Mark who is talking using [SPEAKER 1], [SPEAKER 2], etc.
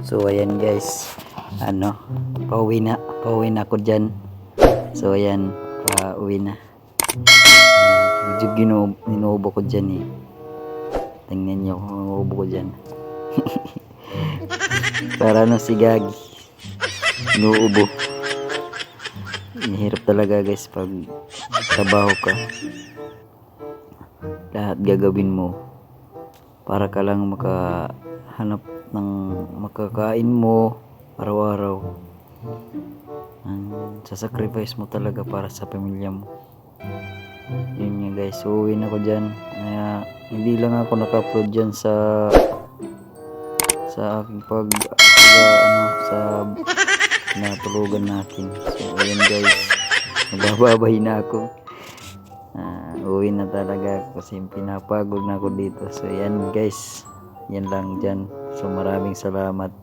[SPEAKER 1] So ayan guys, pauwi na ako dyan. So ayan, pauwi na. Medyo ginuubo ko dyan eh. Tingnan nyo kung inuubo ko dyan. Para si Gagi, inuubo. Mahirap talaga guys pag trabaho ka. Lahat gagawin mo para ka lang makahanap ng makakain mo araw-araw. Sasacrifice mo talaga para sa pamilya mo. Yun nga guys, uwi na ako dyan. Kaya hindi lang ako naka-upload dyan sa aking sa natulugan natin. So ayan guys, magbababay na ako. Uwi na talaga ako kasi pinapagod na ako dito. So yan guys, yan lang dyan. So maraming salamat.